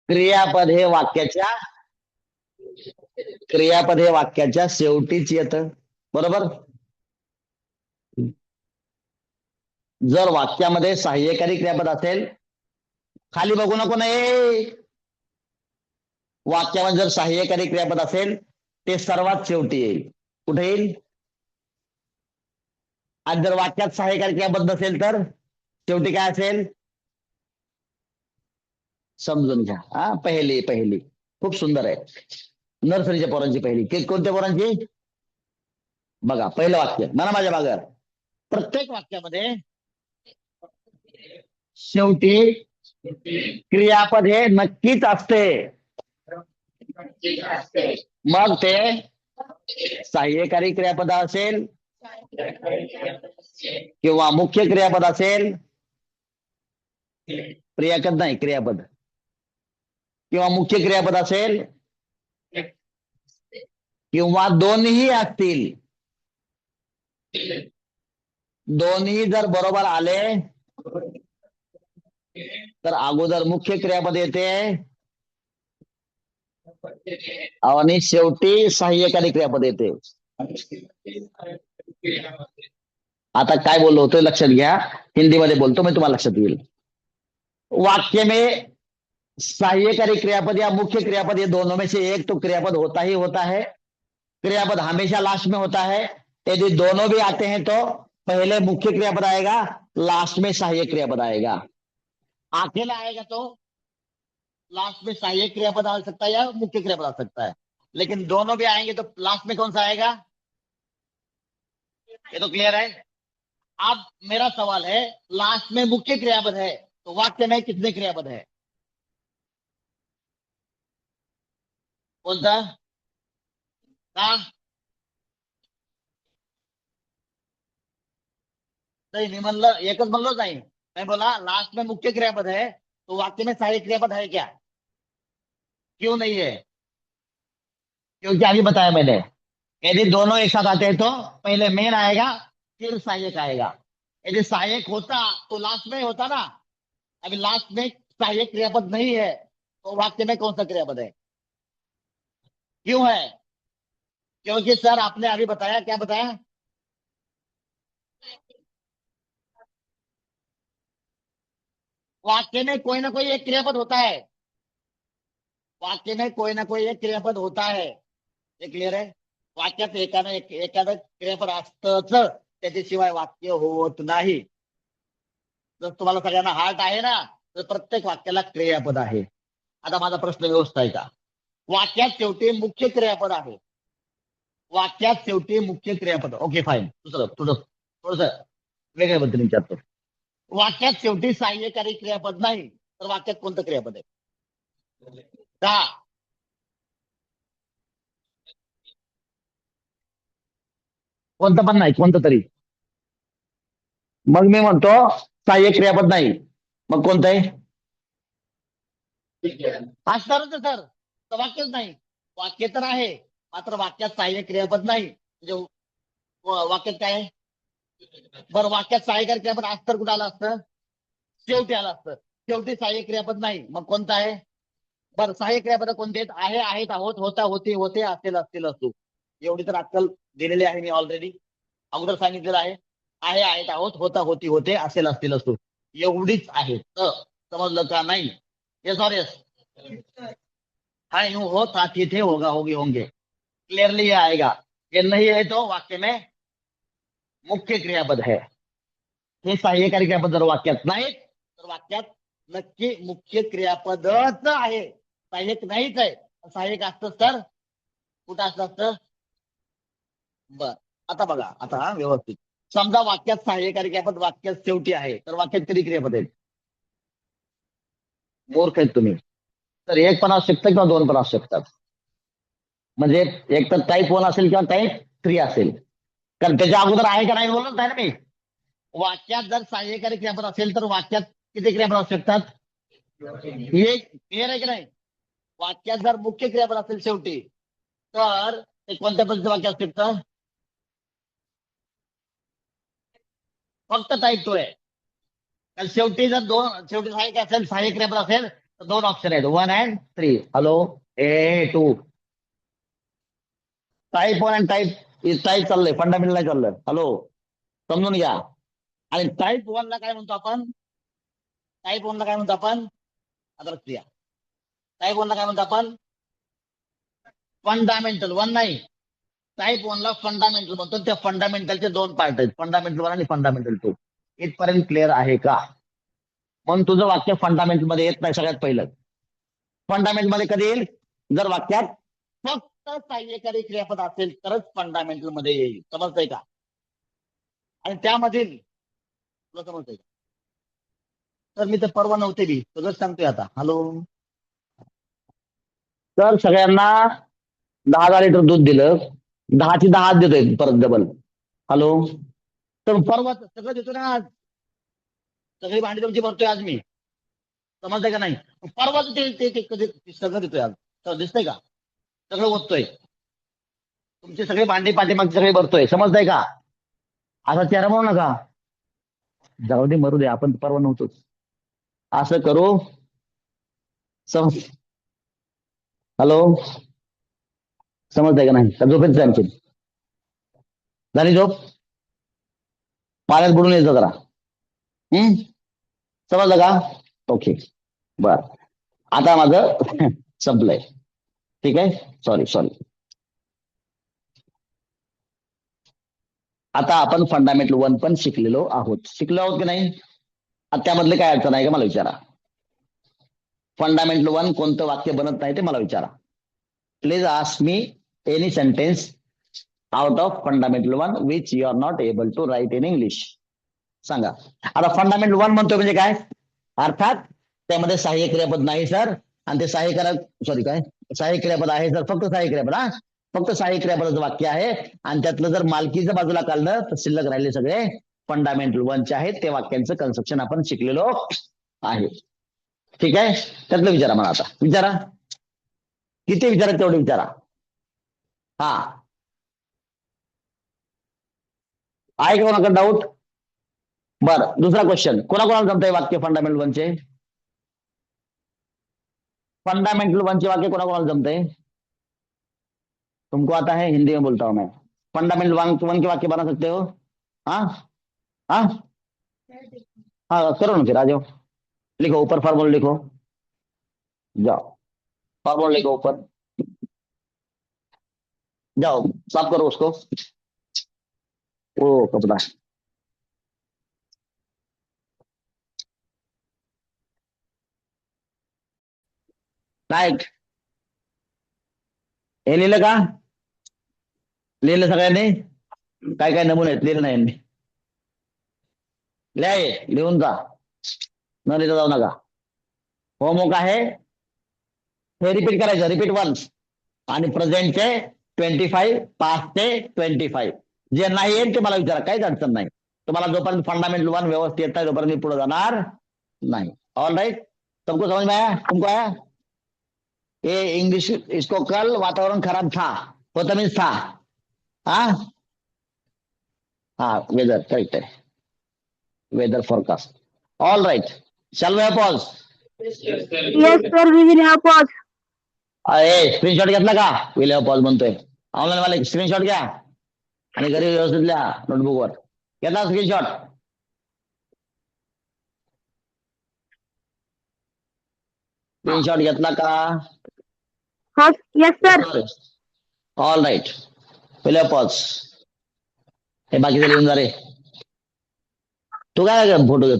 क्रियापद हे वाक्याच्या शेवटीच येतं. बरोबर. जर वाक्यामध्ये सहाय्यकारी क्रियापद असेल, खाली बघू नको नाही, वाक्यामध्ये जर सहाय्यकारी क्रियापद असेल ते सर्वात शेवटी येईल. कुठे येईल? आणि जर वाक्यात सहाय्यकारी क्रियापद नसेल तर शेवटी काय असेल? समजून घ्या. पहिली पहिली खूप सुंदर आहे. नर्सरीच्या पोरांची पहिली. कोणत्या पोरांची? बघा पहिलं वाक्य, म्हणा माझ्या मागं. प्रत्येक वाक्यामध्ये शेवटी क्रियापद हे नक्कीच असते. मग ते सहाय्यकारी क्रियापद असेल किंवा मुख्य क्रियापद असेल, क्रियापद नाही क्रियापद, किंवा मुख्य क्रियापद असेल किंवा दोन्ही असतील. दोन्ही जर बरोबर आले तर अगोदर मुख्य क्रियापद येते आणि शेवटी सहाय्यकारी क्रियापद येते. आता काय बोललो होतो लक्षात घ्या, हिंदीमध्ये बोलतो मी, तुम्हाला लक्षात येईल. वाक्य में सहाय्यकारी क्रियापद या मुख्य क्रियापद, ये दोनों में से एक तो क्रियापद होता ही होता है. क्रियापद हमेशा लास्ट में होता है. यदि दोनों भी आते हैं तो पहले मुख्य क्रियापद आएगा, लास्ट में सहायक क्रियापद आएगा. अकेला आएगा तो लास्ट में सहायक क्रियापद आ सकता है या मुख्य क्रियापद आ सकता है. लेकिन दोनों भी आएंगे तो लास्ट में कौन सा आएगा? ये तो क्लियर है. अब मेरा सवाल है, लास्ट में मुख्य क्रियापद है तो वाक्य में कितने क्रियापद है? कौन सा? नहीं, मी म्हणलं एकच म्हणलोच नाही. मैं बोला लास्ट में मुख्य क्रियापद है तो वाक्य में सहायक क्रियापद है क्या? क्यों नहीं है? क्योंकि अभी बताया मैंने, यदि दोनों एक साथ आते हैं तो पहले मेन आएगा फिर सहायक आएगा. यदि सहायक होता तो लास्ट में होता ना. अभी लास्ट में सहायक क्रियापद नहीं है तो वाक्य में कौन सा क्रियापद है? क्यों है? क्योंकि सर आपने अभी बताया, क्या बताया? वाक्य में कोई ना कोई एक क्रियापद होता है. वाक्य में कोई ना कोई एक क्रियापद होता है. हे क्लिअर आहे. वाक्यात एखादं क्रियापद असतच, त्याच्याशिवाय वाक्य होत नाही. जर तुम्हाला सगळ्यांना हार्ट आहे ना तर प्रत्येक वाक्याला क्रियापद आहे. आता माझा प्रश्न व्यवस्था आहे का? वाक्यात शेवटी मुख्य क्रियापद आहे. वाक्यात शेवटी मुख्य क्रियापद. Okay fine. दुसरं तुझं थोडस वेगळ्या पद्धतीने विचारतो. वाक्यात शेवटी सहाय्यकारी क्रियापद नाही तर वाक्यात कोणतं क्रियापद आहे? का? कोणतं पण नाही, कोणतं तरी. मग मी म्हणतो सहाय्यक क्रियापद नाही, मग कोणतं आहे? असणारच आहे सर, तर वाक्यच नाही. वाक्य तर आहे मात्र वाक्यात सहाय्यक क्रियापद नाही. म्हणजे वाक्यात काय आहे? बरं, वाक्यात सहाय्यकारी क्रियापद असतं तर कुठं आलं असतं? शेवटी आलं असतं. शेवटी सहाय्यक क्रियापद नाही, मग कोणतं आहे? बरं, सहाय्यक क्रियापद कोणते आहेत? आहे, आहेत, आहोत, होता, होती, होते, असेल, असतील, असू. एवढी तर अक्कल दिलेली आहे मी ऑलरेडी, अगोदर सांगितलेलं आहे. आहेत, आहोत, होता, होती, होते, असेल, असतील, असू. एवढीच आहे. तर समजलं का? नाही. येस और येस. हाँ यूं हो था थी थे होगा होगी होंगे. क्लियरली ये आएगा. ये नहीं है तो वाक्य में मुख्य क्रियापद है. हे सहाय्यकारी क्रियापद जर वाक्यात नाही तर वाक्यात नक्की मुख्य क्रियापदच आहे. सहाय्यक नाहीच आहे. सहाय्यक असतं तर कुठं असतं? बर, आता बघा, आता व्यवस्थित समजा वाक्यात सहाय्यकारी क्रियापद वाक्यात शेवटी आहे तर वाक्यात किती क्रियापद आहेत? मूर्ख आहेत तुम्ही. तर एक पण असू शकतं किंवा दोन पण असू शकतात. म्हणजे एक तर टाईप 1 असेल किंवा टाईप 3 असेल. कारण त्याच्या अगोदर आहे का नाही बोलत नाही ना मी. वाक्यात जर सहाय्यकारी क्रियापद असेल तर वाक्यात किती क्रियापद असू शकतात? हे क्लिअर आहे की नाही? वाक्यात जर मुख्य क्रियापद असेल शेवटी तर ते कोणत्या पद्धतीचं वाक्य असू शकतं? फक्त टाईप 2 आहे. कारण शेवटी जर शेवटी सहाय्यक असेल, सहाय्यक क्रियापद असेल तर 2 ऑप्शन आहेत, 1 and 3. Hello, A 2. टाईप 1 आणि टाईप चाललंय, फंडामेंटल नाही चाललं. हॅलो, समजून घ्या. आणि टाईप 1 ला काय म्हणतो आपण? टाईप 1 ला काय म्हणतो आपण? आता लक्ष द्या. टाईप 1 ला काय म्हणतो आपण? फंडामेंटल 1 नाही. टाईप 1 ला फंडामेंटल म्हणतो. त्या फंडामेंटलचे 2 पार्ट आहेत, फंडामेंटल 1 आणि फंडामेंटल 2. इथपर्यंत क्लिअर आहे का? म्हणून तुझं वाक्य फंडामेंटल मध्ये येत नाही. सगळ्यात पहिलं फंडामेंटल मध्ये कधी येईल? जर वाक्यात फक्त सहाय्यकारी क्रियापद असेल तरच फंडामेंटल मध्ये येईल. समजतंय का? आणि त्यामधील तुला समजतंय का? तर मी तर परवा नव्हते बी, सगळंच सांगतोय आता. हॅलो, तर सगळ्यांना 10 लिटर दूध दिलं, 10ची 10 देतोय परत डबल. हॅलो, तर परवा सगळं देतो ना आज. सगळी भांडी तुमची भरतोय आज मी. समजतंय का नाही? परवाच ते सगळं देतोय आज. तर दिसतंय का? सगळं ओततोय. तुमचे सगळे भांडे पाठीमागचे सगळे भरतोय. समजतंय का? असा चेहरा म्हणू नका. जाऊ दे, मरू दे, आपण परवा नव्हतोच. असं करू. समज. हॅलो, समजतंय का नाही? का झोपेच आमची झाली झोप? पाण्यात बुडून यायचं जरा. समजलं का? ओके, बर. आता माझं संपलंय. ठीक आहे, सॉरी सॉरी. आता आपण फंडामेंटल 1 पण शिकलेलो आहोत की नाही? त्यामधले काय अडचण आहे का मला विचारा. फंडामेंटल 1 कोणतं वाक्य बनत नाही ते मला विचारा. Please ask me any sentence out of fundamental 1 which you are not able to write in English. सांगा. आता फंडामेंटल 1 म्हणतोय म्हणजे काय? अर्थात त्यामध्ये सहाय्य क्रियापद नाही सर. आणि ते सहाय्य क्रियापद आहे सर, फक्त सहाय्य क्रियापद. फक्त सहाय्य क्रियापदाचं वाक्य आहे. आणि त्यातलं जर मालकीचं बाजूला काढलं तर शिल्लक राहिले सगळे फंडामेंटल 1 चे आहेत. ते वाक्यांचं कन्स्ट्रक्शन आपण शिकलेलो आहे. ठीक आहे, त्यातलं विचारा मला. आता विचारा, किती विचारा तेवढे विचारा. हा, आहे का कोणाकडे डाऊट? बरं, दुसरा क्वेश्चन. कोणाकोणाला जमतंय वाक्य फंडामेंटल 1 चे? फंडामेंटल 1 चे वाक्य कोणाकोणाला जमतंय? तुमको आता है? हिंदी में बोलता हूं मैं. फंडामेंटल 1 के वाक्य बना सकते हो? हाँ हाँ हाँ, करो ना फिर, आ जाओ. लिखो ऊपर, फॉर्मूला लिखो. जाओ, फॉर्मूला लिखो ऊपर. जाओ, साफ करो उसको. वो कपड़ा. राईट. हे लिहिलं का? लिहिलं सगळ्यांनी? काय काय नमुने आहेत, लिहिलं नाही यांनी? लिहून जा, न लिहिता जाऊ नका. होमवर्क आहे हे रिपीट करायचं, रिपीट वन्स. आणि प्रेझेंटचे 25, पास्टचे 25. जे नाही येईल ते मला विचारा, काहीच अडचण नाही. तुम्हाला जोपर्यंत फंडामेंटल 1 व्यवस्थित येत आहे तोपर्यंत मी पुढे जाणार नाही. ऑल राइट, सबको समझ में आया? तुमको आया? ये इंग्लिश, इसको कल वातावरण खराब था, होता मीन्स था. हाँ हाँ, वेदर करेक्ट है, weather forecast. All right, shall we have pause? Yes, sir, we will have pause. Screenshot घेतला का? विल हॅव पॉज म्हणतोय. ऑनलाईन वाले स्क्रीनशॉट घ्या आणि घरी व्यवस्थित लिहा नोटबुकवर. घेतला स्क्रीनशॉट? स्क्रीनशॉट घेतला का? Yes, sir. All right, will have pause. हे बाकीचे लिहून जा रे. तू काय फोटो घेतो?